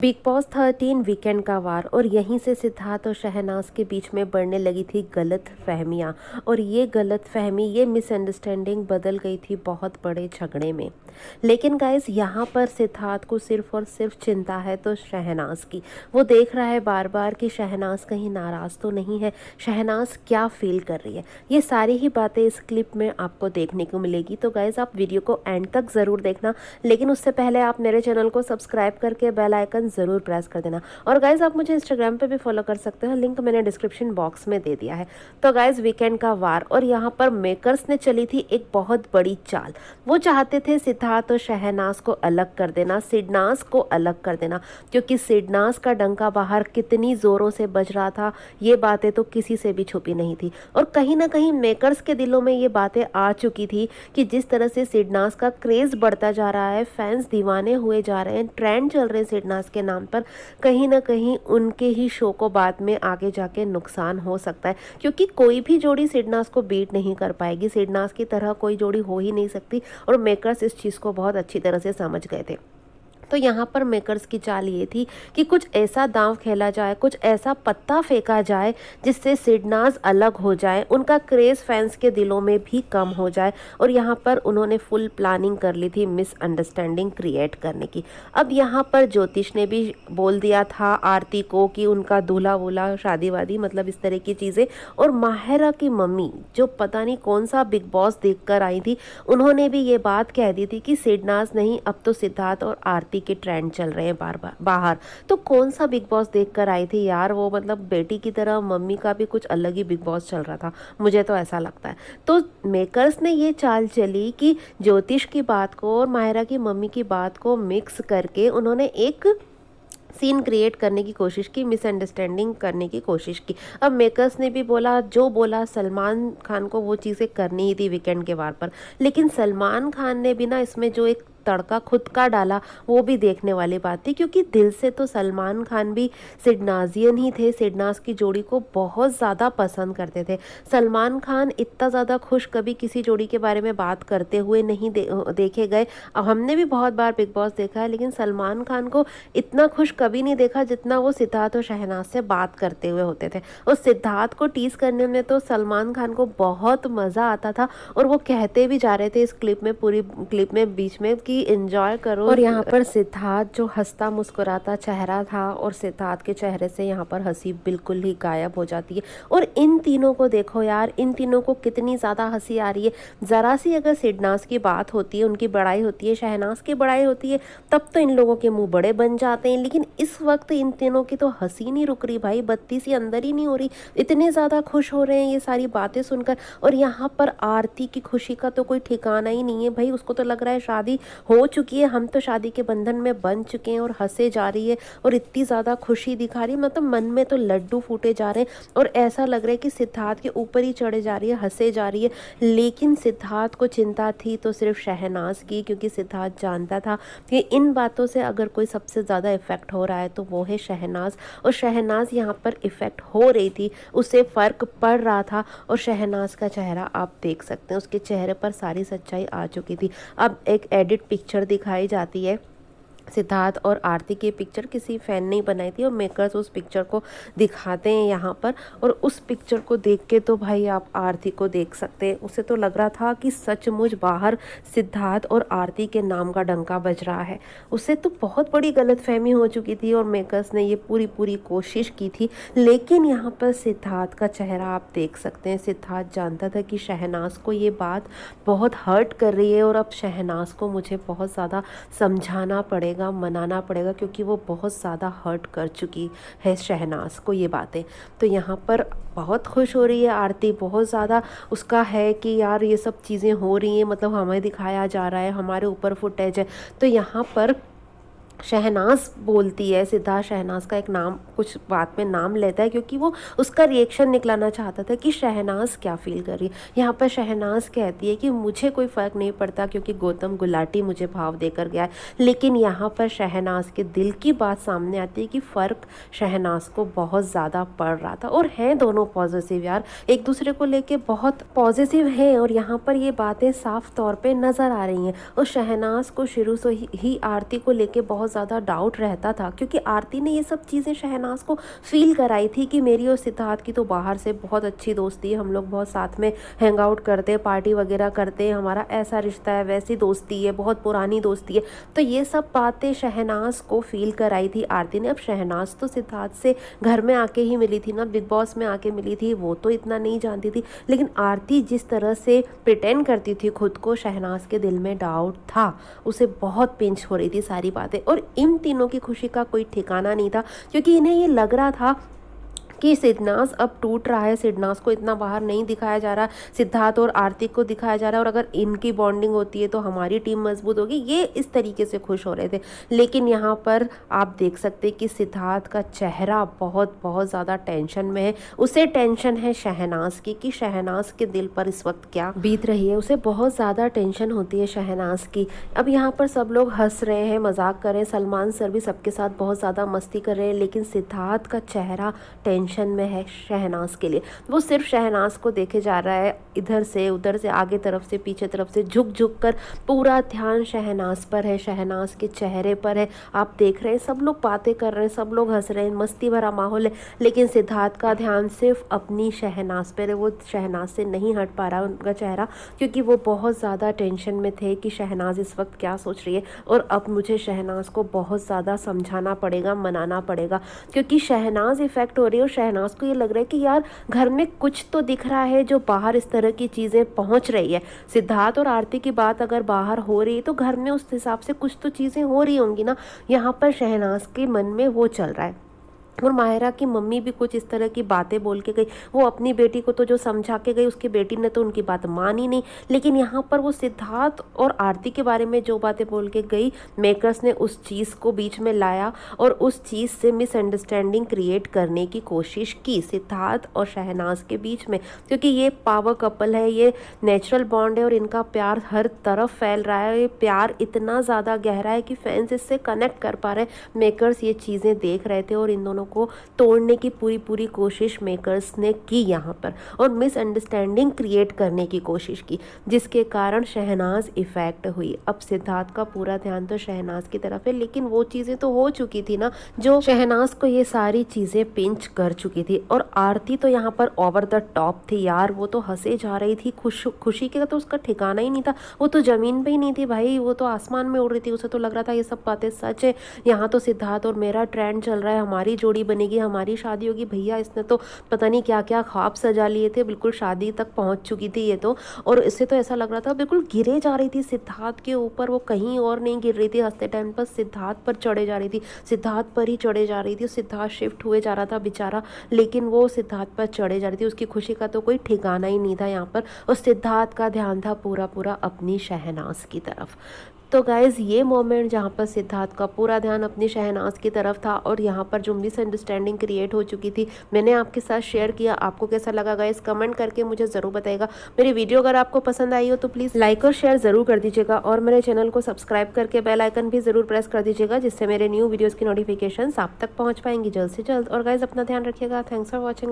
Big boss 13 weekend का वार और यहीं से सिद्धार्थ और शहनाज के बीच में बढ़ने लगी थी गलत फहमियाँ और ये गलत फहमी ये मिसअंडरस्टैंडिंग बदल गई थी बहुत बड़े झगड़े में। लेकिन गाइस यहाँ पर सिद्धार्थ को सिर्फ और सिर्फ चिंता है तो शहनाज की। वो देख रहा है बार बार कि शहनाज कहीं नाराज़ तो नहीं है, शहनाज क्या फील कर रही है। ये सारी ही बातें इस क्लिप में आपको देखने को मिलेगी। तो गाइस आप वीडियो को एंड तक ज़रूर देखना, लेकिन उससे पहले आप मेरे चैनल को सब्सक्राइब करके बेल आइकन ज़रूर प्रेस कर देना। और गाइज आप मुझे इंस्टाग्राम पे भी फॉलो कर सकते हो, लिंक मैंने डिस्क्रिप्शन बॉक्स में दे दिया है। तो गाइज वीकेंड का वार और यहाँ पर मेकर्स ने चली थी एक बहुत बड़ी चाल। वो चाहते थे सिद्धार्थ और शहनाज को अलग कर देना, सिडनाज को अलग कर देना, क्योंकि सिडनाज का डंका बाहर कितनी ज़ोरों से बज रहा था ये बातें तो किसी से भी छुपी नहीं थी। और कहीं ना कहीं मेकर्स के दिलों में ये बातें आ चुकी थी कि जिस तरह से सिडनाज का क्रेज़ बढ़ता जा रहा है, फैंस दीवाने हुए जा रहे हैं, ट्रेंड चल रहे हैं सिडनाज के नाम पर, कहीं ना कहीं उनके ही शो को बाद में आगे जाके नुकसान हो सकता है, क्योंकि कोई भी जोड़ी सिडनाज को बीट नहीं कर पाएगी। सिडनाज की तरह कोई जोड़ी हो ही नहीं सकती और मेकर्स इस चीज़ को बहुत अच्छी तरह से समझ गए थे। तो यहाँ पर मेकर्स की चाल ये थी कि कुछ ऐसा दांव खेला जाए, कुछ ऐसा पत्ता फेंका जाए जिससे सिडनाज अलग हो जाए, उनका क्रेज़ फैंस के दिलों में भी कम हो जाए। और यहाँ पर उन्होंने फुल प्लानिंग कर ली थी मिसअंडरस्टैंडिंग क्रिएट करने की। अब यहाँ पर ज्योतिष ने भी बोल दिया था आरती को कि उनका दूल्हा वूल्हा शादी वादी मतलब इस तरह की चीज़ें। और माहिरा की मम्मी जो पता नहीं कौन सा बिग बॉस देख कर आई थी, उन्होंने भी ये बात कह दी थी कि सिडनाज नहीं, अब तो सिद्धार्थ और आरती के ट्रेंड चल रहे हैं बार बार बाहर। तो कौन सा बिग बॉस देख कर आई थी यार, वो मतलब बेटी की तरह मम्मी का भी कुछ अलग ही बिग बॉस चल रहा था, मुझे तो ऐसा लगता है। तो मेकर्स ने ये चाल चली कि ज्योतिष की बात को और माहिरा की मम्मी की बात को मिक्स करके उन्होंने एक सीन क्रिएट करने की कोशिश की, मिसअंडरस्टैंडिंग करने की कोशिश की। अब मेकर्स ने भी बोला जो बोला, सलमान खान को वो चीज़ें करनी ही थी वीकेंड के वार पर, लेकिन सलमान खान ने भी ना इसमें जो एक तड़का खुद का डाला वो भी देखने वाली बात थी, क्योंकि दिल से तो सलमान खान भी सिडनाजियन ही थे, सिडनाज की जोड़ी को बहुत ज़्यादा पसंद करते थे। सलमान खान इतना ज़्यादा खुश कभी किसी जोड़ी के बारे में बात करते हुए नहीं देखे गए। अब हमने भी बहुत बार बिग बॉस देखा है, लेकिन सलमान खान को इतना खुश कभी नहीं देखा जितना वो सिद्धार्थ और शहनाज से बात करते हुए होते थे। और सिद्धार्थ को टीज करने में तो सलमान खान को बहुत मज़ा आता था और वो कहते भी जा रहे थे इस क्लिप में, पूरी क्लिप में बीच में कि एंजॉय करो। और यहाँ पर सिद्धार्थ जो हंसता मुस्कुराता चेहरा था और सिद्धार्थ के चेहरे से यहाँ पर हंसी बिल्कुल ही गायब हो जाती है। और इन तीनों को देखो यार, इन तीनों को कितनी ज़्यादा हंसी आ रही है। ज़रा सी अगर सिडनाज की बात होती है, उनकी बड़ाई होती है, शहनाज की बड़ाई होती है, तब तो इन लोगों के मुंह बड़े बन जाते हैं। लेकिन इस वक्त इन तीनों की तो हंसी नहीं रुक रही भाई, बत्ती सी अंदर ही नहीं हो रही, इतने ज़्यादा खुश हो रहे हैं ये सारी बातें सुनकर। और यहाँ पर आरती की खुशी का तो कोई ठिकाना ही नहीं है भाई, उसको तो लग रहा है शादी हो चुकी है, हम तो शादी के बंधन में बंध चुके हैं, और हंसे जा रही है और इतनी ज़्यादा खुशी दिखा रही है, मतलब मन में तो लड्डू फूटे जा रहे हैं और ऐसा लग रहा है कि सिद्धार्थ के ऊपर ही चढ़े जा रही है, हंसे जा रही है। लेकिन सिद्धार्थ को चिंता थी तो सिर्फ शहनाज की, क्योंकि सिद्धार्थ जानता था कि इन बातों से अगर कोई सबसे ज़्यादा इफेक्ट हो रहा है तो वो है शहनाज। और शहनाज यहाँ पर इफेक्ट हो रही थी, उसे फ़र्क पड़ रहा था। और शहनाज का चेहरा आप देख सकते हैं, उसके चेहरे पर सारी सच्चाई आ चुकी थी। अब एक एडिट पिक्चर दिखाई जाती है, सिद्धार्थ और आरती की पिक्चर किसी फैन ने बनाई थी और मेकर्स उस पिक्चर को दिखाते हैं यहाँ पर। और उस पिक्चर को देख के तो भाई आप आरती को देख सकते हैं, उसे तो लग रहा था कि सचमुच बाहर सिद्धार्थ और आरती के नाम का डंका बज रहा है। उसे तो बहुत बड़ी गलतफहमी हो चुकी थी और मेकर्स ने ये पूरी कोशिश की थी। लेकिन यहाँ पर सिद्धार्थ का चेहरा आप देख सकते हैं, सिद्धार्थ जानता था कि शहनाज को ये बात बहुत हर्ट कर रही है और अब शहनाज को मुझे बहुत ज़्यादा समझाना पड़ेगा, मनाना पड़ेगा, क्योंकि वो बहुत ज़्यादा हर्ट कर चुकी है शहनाज को ये बातें। तो यहाँ पर बहुत खुश हो रही है आरती, बहुत ज़्यादा उसका है कि यार ये सब चीज़ें हो रही हैं, मतलब हमें दिखाया जा रहा है, हमारे ऊपर फुटेज है। तो यहाँ पर शहनाज बोलती है, सिद्धार्थ शहनाज का एक नाम कुछ बात में नाम लेता है, क्योंकि वो उसका रिएक्शन निकलाना चाहता था कि शहनाज क्या फील कर रही है। यहाँ पर शहनाज कहती है कि मुझे कोई फ़र्क नहीं पड़ता क्योंकि गौतम गुलाटी मुझे भाव देकर गया है। लेकिन यहाँ पर शहनाज के दिल की बात सामने आती है कि फ़र्क शहनाज को बहुत ज़्यादा पड़ रहा था। और हैं दोनों पॉजिटिव यार, एक दूसरे को लेके बहुत पॉजिटिव हैं और यहाँ पर ये बातें साफ तौर पर नज़र आ रही हैं। और शहनाज को शुरू से ही आरती को लेके बहुत बहुत ज़्यादा डाउट रहता था, क्योंकि आरती ने ये सब चीज़ें शहनाज को फील कराई थी कि मेरी और सिद्धार्थ की तो बाहर से बहुत अच्छी दोस्ती है, हम लोग बहुत साथ में हैंग आउट करते हैं, पार्टी वगैरह करते हैं, हमारा ऐसा रिश्ता है, वैसी दोस्ती है, बहुत पुरानी दोस्ती है। तो ये सब बातें शहनाज को फील कराई थी आरती ने। अब शहनाज तो सिद्धार्थ से घर में आके ही मिली थी ना, बिग बॉस में आके मिली थी, वो तो इतना नहीं जानती थी, लेकिन आरती जिस तरह से प्रिटेंड करती थी खुद को, शहनाज के दिल में डाउट था, उसे बहुत पिंच हो रही थी सारी बातें। और इन तीनों की खुशी का कोई ठिकाना नहीं था, क्योंकि इन्हें ये लग रहा था कि सिद्धार्थ अब टूट रहा है, सिद्धार्थ को इतना बाहर नहीं दिखाया जा रहा, सिद्धार्थ और आरती को दिखाया जा रहा है, और अगर इनकी बॉन्डिंग होती है तो हमारी टीम मजबूत होगी, ये इस तरीके से खुश हो रहे थे। लेकिन यहाँ पर आप देख सकते हैं कि सिद्धार्थ का चेहरा बहुत बहुत ज़्यादा टेंशन में है। उसे टेंशन है शहनाज की, कि शहनाज के दिल पर इस वक्त क्या बीत रही है, उसे बहुत ज़्यादा टेंशन होती है शहनाज की। अब यहाँ पर सब लोग हंस रहे हैं, मजाक कर रहे हैं, सलमान सर भी सबके साथ बहुत ज़्यादा मस्ती कर रहे हैं, लेकिन सिद्धार्थ का चेहरा टेंशन में है शहनाज के लिए। वो सिर्फ शहनाज को देखे जा रहा है, इधर से उधर से, आगे तरफ से पीछे तरफ से, झुक झुक कर, पूरा ध्यान शहनाज पर है, शहनाज के चेहरे पर है। आप देख रहे हैं सब लोग बातें कर रहे हैं, सब लोग हंस रहे हैं, मस्ती भरा माहौल है, लेकिन सिद्धार्थ का ध्यान सिर्फ अपनी शहनाज पर है। वो शहनाज से नहीं हट पा रहा उनका चेहरा, क्योंकि वो बहुत ज़्यादा टेंशन में थे कि शहनाज इस वक्त क्या सोच रही है, और अब मुझे शहनाज को बहुत ज़्यादा समझाना पड़ेगा, मनाना पड़ेगा, क्योंकि शहनाज इफेक्ट हो रही है। और शहनाज को ये लग रहा है कि यार घर में कुछ तो दिख रहा है जो बाहर इस तरह की चीज़ें पहुंच रही है। सिद्धार्थ और आरती की बात अगर बाहर हो रही है तो घर में उस हिसाब से कुछ तो चीज़ें हो रही होंगी ना। यहाँ पर शहनाज के मन में वो चल रहा है। और माहिरा की मम्मी भी कुछ इस तरह की बातें बोल के गई, वो अपनी बेटी को तो जो समझा के गई, उसकी बेटी ने तो उनकी बात मानी नहीं, लेकिन यहाँ पर वो सिद्धार्थ और आरती के बारे में जो बातें बोल के गई, मेकर्स ने उस चीज़ को बीच में लाया और उस चीज़ से मिसअंडरस्टैंडिंग क्रिएट करने की कोशिश की सिद्धार्थ और शहनाज के बीच में, क्योंकि ये पावर कपल है, ये नेचुरल बॉन्ड है और इनका प्यार हर तरफ फैल रहा है। ये प्यार इतना ज़्यादा गहरा है कि फैंस इससे कनेक्ट कर पा रहे हैं। मेकर्स ये चीज़ें देख रहे थे और इन दोनों को तोड़ने की पूरी कोशिश मेकर्स ने की यहाँ पर, और मिसअंडरस्टैंडिंग क्रिएट करने की कोशिश की, जिसके कारण शहनाज इफेक्ट हुई। अब सिद्धार्थ का पूरा ध्यान तो शहनाज की तरफ है, लेकिन वो चीज़ें तो हो चुकी थी ना जो शहनाज को ये सारी चीज़ें पिंच कर चुकी थी। और आरती तो यहाँ पर ओवर द टॉप थी यार, वो तो हंसे जा रही थी, खुशी का तो उसका ठिकाना ही नहीं था। वो तो ज़मीन पे ही नहीं थी भाई, वो तो आसमान में उड़ रही थी। उसे तो लग रहा था ये सब बातें सच है, यहाँ तो सिद्धार्थ और मेरा ट्रेंड चल रहा है, हमारी जोड़ी बनेगी, हमारी शादी होगी। भैया इसने तो पता नहीं क्या क्या ख्वाब सजा लिए थे, बिल्कुल शादी तक पहुंच चुकी थी ये तो। और इससे तो ऐसा लग रहा था बिल्कुल गिरे जा रही थी सिद्धार्थ के ऊपर, वो कहीं और नहीं गिर रही थी, हंसते टाइम पर सिद्धार्थ पर चढ़े जा रही थी, सिद्धार्थ पर ही चढ़े जा रही थी। सिद्धार्थ शिफ्ट हुए जा रहा था बेचारा, लेकिन वो सिद्धार्थ पर चढ़े जा रही थी। उसकी खुशी का तो कोई ठिकाना ही नहीं था यहाँ पर, और सिद्धार्थ का ध्यान था पूरा अपनी शहनाज की तरफ। तो गाइज़ ये मोमेंट जहाँ पर सिद्धार्थ का पूरा ध्यान अपनी शहनाज की तरफ था और यहाँ पर जो मिसअंडरस्टैंडिंग क्रिएट हो चुकी थी, मैंने आपके साथ शेयर किया। आपको कैसा लगा गाइज़ कमेंट करके मुझे ज़रूर बताइएगा। मेरी वीडियो अगर आपको पसंद आई हो तो प्लीज़ लाइक और शेयर ज़रूर कर दीजिएगा, और मेरे चैनल को सब्सक्राइब करके बेल आइकन भी ज़रूर प्रेस कर दीजिएगा, जिससे मेरे न्यू वीडियोज़ की नोटिफिकेशन आप तक पहुँच पाएंगी जल्द से जल्द। और गाइज़ अपना ध्यान रखिएगा। Thanks for watching.